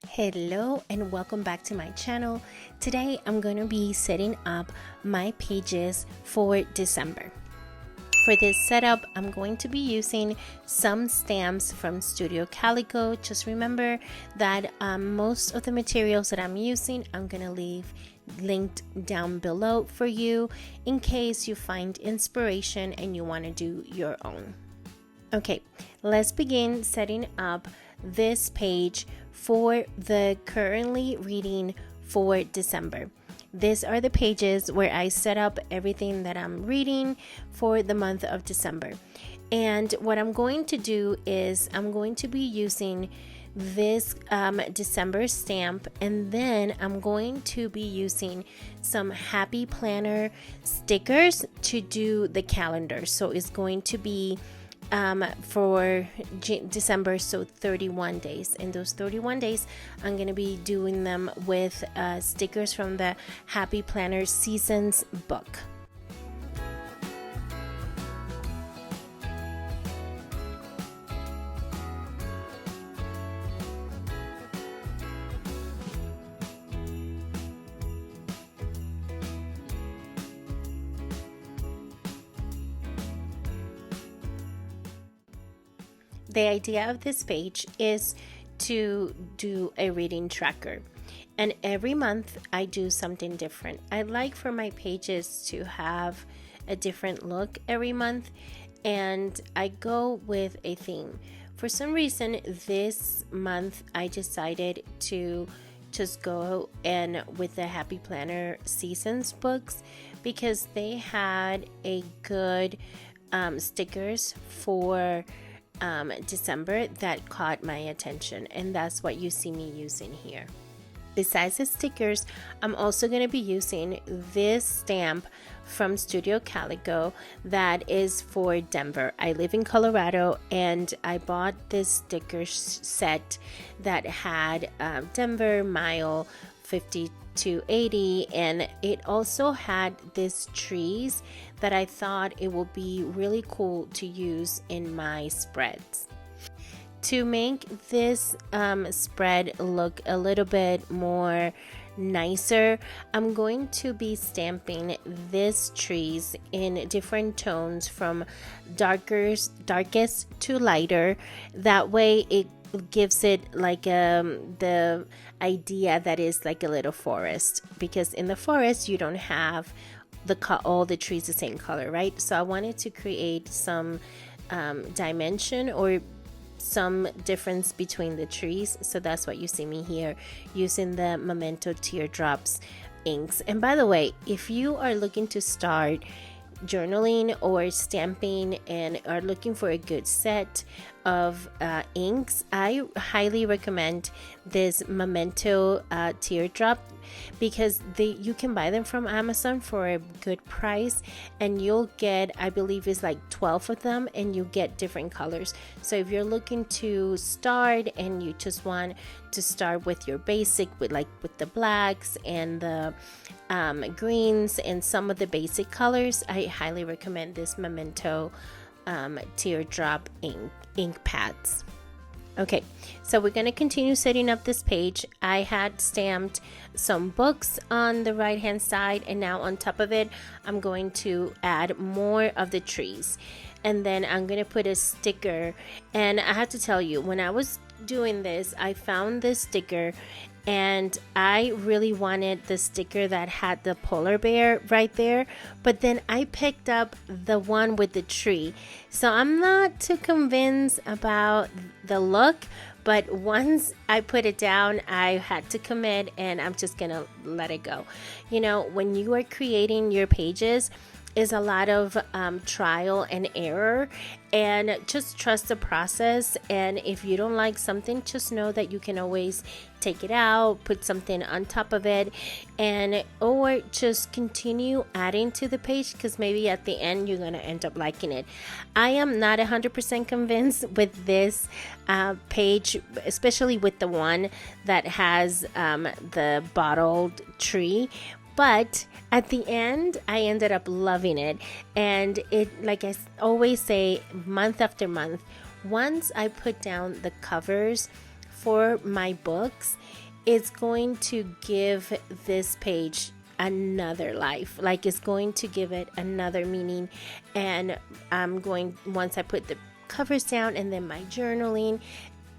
Hello and welcome back to my channel. Today I'm going to be setting up my pages for December. For this setup, I'm going to be using some stamps from Studio Calico. Just remember that most of the materials that I'm using, I'm going to leave linked down below for you in case you find inspiration and you want to do your own. Okay, let's begin setting up this page for the currently reading for December. These are the pages where I set up everything that I'm reading for the month of December. And what I'm going to do is I'm going to be using this December stamp, and then I'm going to be using some Happy Planner stickers to do the calendar. So it's going to be for December, so 31 days. In those 31 days, I'm going to be doing them with stickers from the Happy Planner Seasons book. The idea of this page is to do a reading tracker, and every month I do something different. I like for my pages to have a different look every month, and I go with a theme. For some reason this month I decided to just go and with the Happy Planner Seasons books because they had a good stickers for December that caught my attention, and that's what you see me using here. Besides the stickers, I'm also going to be using this stamp from Studio Calico that is for Denver. I live in Colorado, and I bought this sticker set that had Denver mile 5280, and it also had these trees that I thought it would be really cool to use in my spreads. To make this spread look a little bit more nicer, I'm going to be stamping these trees in different tones from darkest to lighter. That way it gives it like the idea that is like a little forest, because in the forest you don't have all the trees the same color, right? So I wanted to create some dimension or some difference between the trees. So that's what you see me here using the Memento Teardrops inks. And by the way, if you are looking to start journaling or stamping and are looking for a good set of inks, I highly recommend this Memento Teardrop, because you can buy them from Amazon for a good price, and you'll get, I believe it's like 12 of them, and you get different colors. So if you're looking to start and you just want to start with your basic with the blacks and the greens and some of the basic colors, I highly recommend this Memento Teardrop ink pads. Okay, so we're going to continue setting up this page. I had stamped some books on the right hand side, and now on top of it I'm going to add more of the trees, and then I'm going to put a sticker. And I have to tell you, when I was doing this, I found this sticker and I really wanted the sticker that had the polar bear right there, but then I picked up the one with the tree. So I'm not too convinced about the look, but once I put it down, I had to commit, and I'm just gonna let it go. You know, when you are creating your pages, is a lot of trial and error, and just trust the process. And if you don't like something, just know that you can always take it out, put something on top of it, and or just continue adding to the page, because maybe at the end you're gonna end up liking it. I am not 100% convinced with this page, especially with the one that has the bottled tree, but at the end I ended up loving it. And it, like I always say, month after month, once I put down the covers for my books, it's going to give this page another life. Like, it's going to give it another meaning. And once I put the covers down and then my journaling,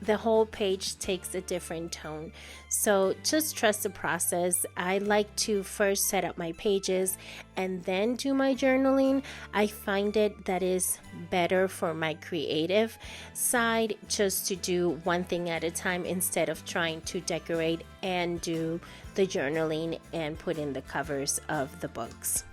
the whole page takes a different tone. So just trust the process. I like to first set up my pages and then do my journaling. I find it that is better for my creative side, just to do one thing at a time instead of trying to decorate and do the journaling and put in the covers of the books.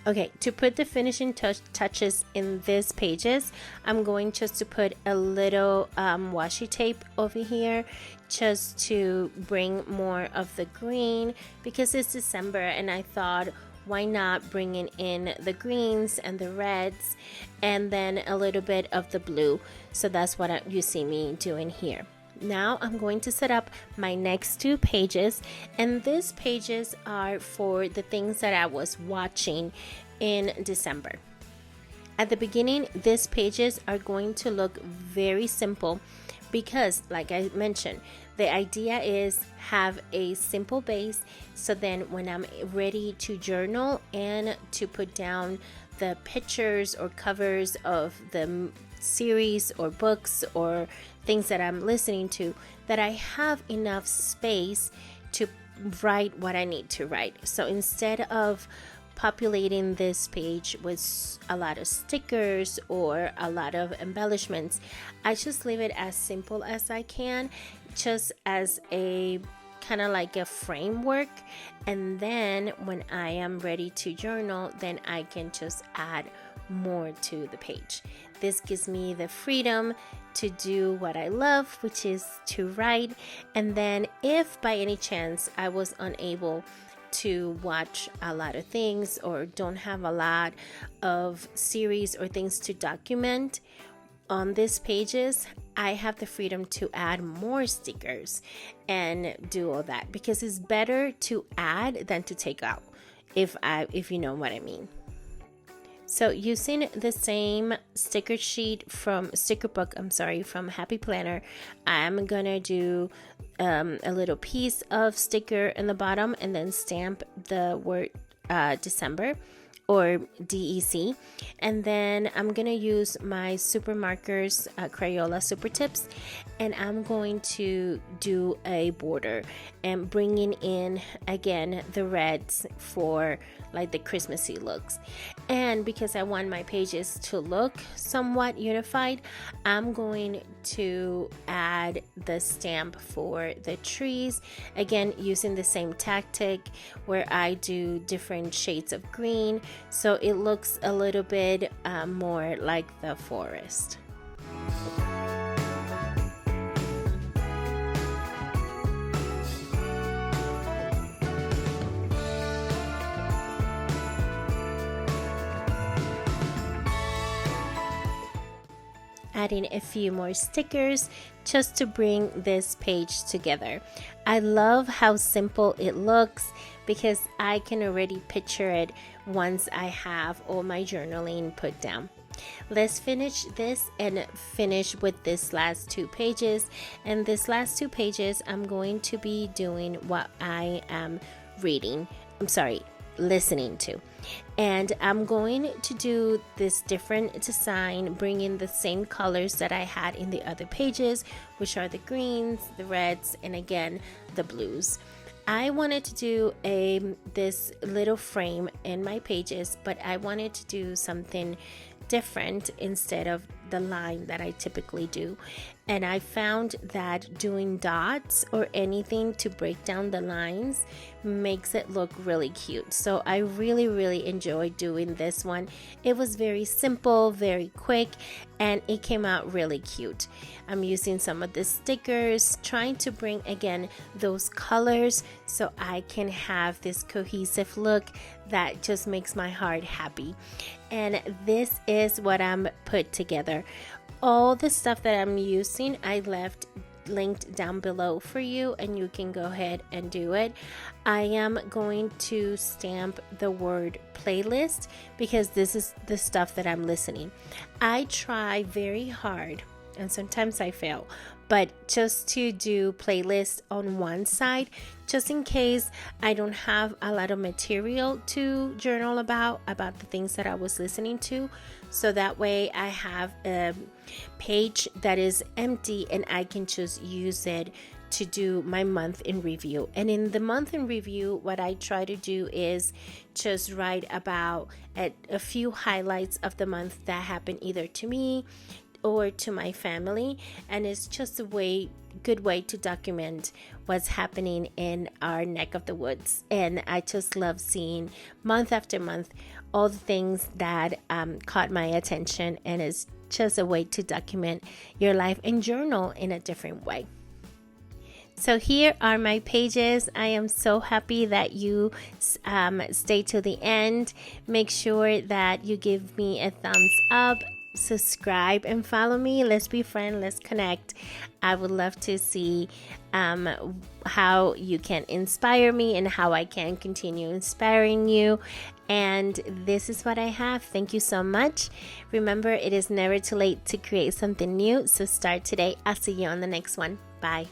Okay, to put the finishing touches in these pages, I'm going just to put a little washi tape over here just to bring more of the green, because it's December and I thought, why not bringing in the greens and the reds and then a little bit of the blue. So that's what you see me doing here. Now I'm going to set up my next two pages, and these pages are for the things that I was watching in December. At the beginning, these pages are going to look very simple because, like I mentioned, the idea is have a simple base, so then when I'm ready to journal and to put down the pictures or covers of the series or books or things that I'm listening to, that I have enough space to write what I need to write. So instead of populating this page with a lot of stickers or a lot of embellishments, I just leave it as simple as I can, just as a kind of like a framework. And then when I am ready to journal, then I can just add more to the page. This gives me the freedom to do what I love, which is to write. And then if by any chance I was unable to watch a lot of things or don't have a lot of series or things to document on these pages, I have the freedom to add more stickers and do all that, because it's better to add than to take out, if you know what I mean. So using the same sticker book from Happy Planner, I'm gonna do a little piece of sticker in the bottom and then stamp the word December or DEC, and then I'm gonna use my super markers, Crayola Super Tips, and I'm going to do a border and bringing in again the reds for like the Christmassy looks. And because I want my pages to look somewhat unified, I'm going to add the stamp for the trees, again using the same tactic where I do different shades of green so it looks a little bit more like the forest. Adding a few more stickers just to bring this page together. I love how simple it looks because I can already picture it once I have all my journaling put down. Let's finish this and finish with this last two pages. And this last two pages, I'm going to be doing what I am listening to. And I'm going to do this different design, bring in the same colors that I had in the other pages, which are the greens, the reds, and again, the blues. I wanted to do this little frame in my pages, but I wanted to do something different instead of the line that I typically do. And I found that doing dots or anything to break down the lines makes it look really cute. So I really enjoyed doing this one. It was very simple, very quick, and it came out really cute. I'm using some of the stickers, trying to bring again those colors so I can have this cohesive look that just makes my heart happy. And this is what I'm put together. All the stuff that I'm using, I left linked down below for you, and you can go ahead and do it. I am going to stamp the word playlist because this is the stuff that I'm listening. I try very hard, and sometimes I fail, but just to do playlist on one side, just in case I don't have a lot of material to journal about the things that I was listening to. So that way I have a page that is empty and I can just use it to do my month in review. And in the month in review, what I try to do is just write about a few highlights of the month that happened either to me or to my family, and it's just a good way to document what's happening in our neck of the woods. And I just love seeing month after month all the things that caught my attention, and it's just a way to document your life and journal in a different way. So here are my pages. I am so happy that you stay to the end. Make sure that you give me a thumbs up, subscribe, and follow me. Let's be friends. Let's connect. I would love to see how you can inspire me and how I can continue inspiring you. And this is what I have. Thank you so much. Remember, it is never too late to create something new. So start today. I'll see you on the next one. Bye.